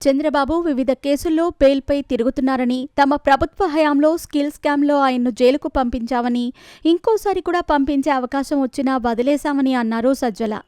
చంద్రబాబు వివిధ కేసుల్లో బెయిల్పై తిరుగుతున్నారని, తమ ప్రభుత్వ హయాంలో స్కిల్ స్కామ్లో ఆయన్ను జైలుకు పంపించామని, ఇంకోసారి కూడా పంపించే అవకాశం వచ్చినా వదిలేశామని అన్నారు సజ్జల.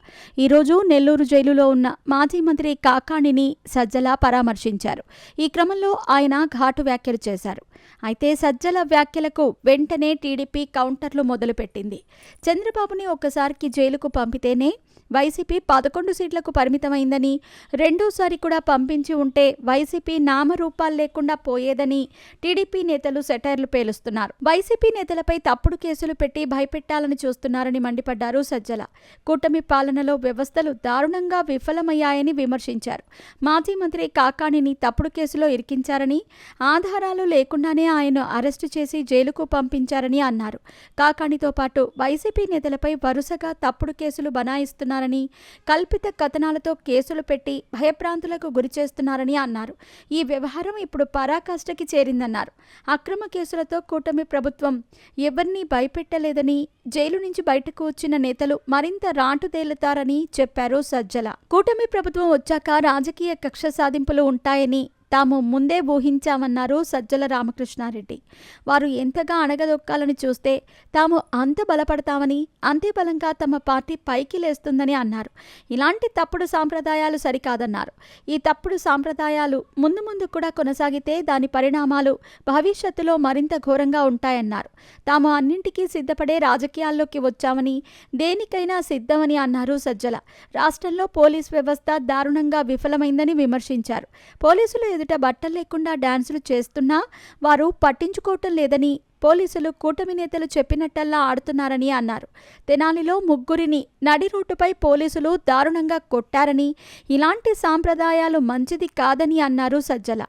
ఈరోజు నెల్లూరు జైలులో ఉన్న మాజీ మంత్రి కాకాణిని సజ్జల పరామర్శించారు. ఈ క్రమంలో ఆయన ఘాటు వ్యాఖ్యలు చేశారు. అయితే సజ్జల వ్యాఖ్యలకు వెంటనే టీడీపీ కౌంటర్లు మొదలుపెట్టింది. చంద్రబాబుని ఒక్కసారికి జైలుకు పంపితేనే వైసీపీ 11 సీట్లకు పరిమితమైందని, రెండోసారి కూడా పంపించి ఉంటే వైసీపీ నామరూపాలు లేకుండా పోయేదని టీడీపీ నేతలు సెటైర్లు పేలుస్తున్నారు. వైసీపీ నేతలపై తప్పుడు కేసులు పెట్టి భయపెట్టాలని చూస్తున్నారని మండిపడ్డారు సజ్జల. కూటమి పాలనలో వ్యవస్థలు దారుణంగా విఫలమయ్యాయని విమర్శించారు. మాజీ మంత్రి కాకాణిని తప్పుడు కేసులో ఇరికించారని, ఆధారాలు లేకుండానే ఆయన్ను అరెస్టు చేసి జైలుకు పంపించారని అన్నారు. కాకాణితో పాటు వైసీపీ నేతలపై వరుసగా తప్పుడు కేసులు బనాయిస్తున్నారని, కల్పిత కథనాలతో కేసులు పెట్టి భయభ్రాంతులకు గురిచేస్తున్నారని అన్నారు. ఈ వ్యవహారం ఇప్పుడు పరాకాష్ఠకి చేరిందన్నారు. అక్రమ కేసులతో కూటమి ప్రభుత్వం ఎవరినీ భయపెట్టలేదని, జైలు నుంచి బయటకు వచ్చిన నేతలు మరింత రాటుదేలుతారని చెప్పారు సజ్జల. కూటమి ప్రభుత్వం వచ్చాక రాజకీయ కక్ష సాధింపులు ఉంటాయని తాము ముందే ఊహించామన్నారు సజ్జల రామకృష్ణారెడ్డి. వారు ఎంతగా అణగదొక్కాలని చూస్తే తాము అంత బలపడతామని, అంతే బలంగా తమ పార్టీ పైకి లేస్తుందని అన్నారు. ఇలాంటి తప్పుడు సాంప్రదాయాలు సరికాదన్నారు. ఈ తప్పుడు సాంప్రదాయాలు ముందు ముందు కూడా కొనసాగితే దాని పరిణామాలు భవిష్యత్తులో మరింత ఘోరంగా ఉంటాయన్నారు. తాము అన్నింటికీ సిద్ధపడే రాజకీయాల్లోకి వచ్చామని, దేనికైనా సిద్ధమని అన్నారు సజ్జల. రాష్ట్రంలో పోలీస్ వ్యవస్థ దారుణంగా విఫలమైందని విమర్శించారు. పోలీసులు ఎదుట బట్టలు లేకుండా డాన్సులు చేస్తున్నా వారు పట్టించుకోవటం లేదని, పోలీసులు కూటమి నేతలు చెప్పినట్టల్లా ఆడుతున్నారని అన్నారు. తెనాలిలో ముగ్గురిని నడి రోడ్డుపై పోలీసులు దారుణంగా కొట్టారని, ఇలాంటి సాంప్రదాయాలు మంచిది కాదని అన్నారు సజ్జల.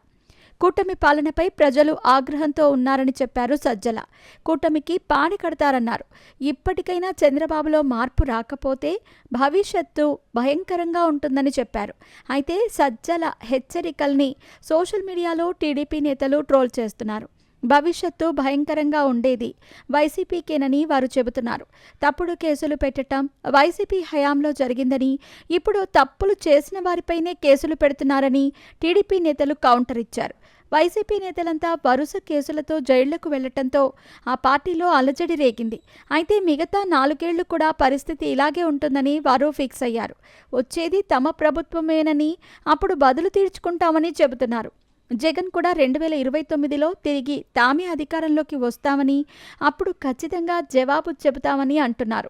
కూటమి పాలనపై ప్రజలు ఆగ్రహంతో ఉన్నారని చెప్పారు సజ్జల. కూటమికి పాడి కడతారన్నారు. ఇప్పటికైనా చంద్రబాబులో మార్పు రాకపోతే భవిష్యత్తు భయంకరంగా ఉంటుందని చెప్పారు. అయితే సజ్జల హెచ్చరికల్ని సోషల్ మీడియాలో టీడీపీ నేతలు ట్రోల్ చేస్తున్నారు. భవిష్యత్తు భయంకరంగా ఉండేది వైసీపీకేనని వారు చెబుతున్నారు. తప్పుడు కేసులు పెట్టడం వైసీపీ హయాంలో జరిగిందని, ఇప్పుడు తప్పులు చేసిన వారిపైనే కేసులు పెడుతున్నారని టీడీపీ నేతలు కౌంటర్ ఇచ్చారు. వైసీపీ నేతలంతా వరుస కేసులతో జైళ్లకు వెళ్లటంతో ఆ పార్టీలో అలజడి రేగింది. అయితే మిగతా 4 ఏళ్లు కూడా పరిస్థితి ఇలాగే ఉంటుందని వారు ఫిక్స్ అయ్యారు. వచ్చేది తమ ప్రభుత్వమేనని, అప్పుడు బదులు తీర్చుకుంటామని చెబుతున్నారు. జగన్ కూడా 2029లో తిరిగి తామే అధికారంలోకి వస్తామని, అప్పుడు ఖచ్చితంగా జవాబు చెబుతామని అంటున్నారు.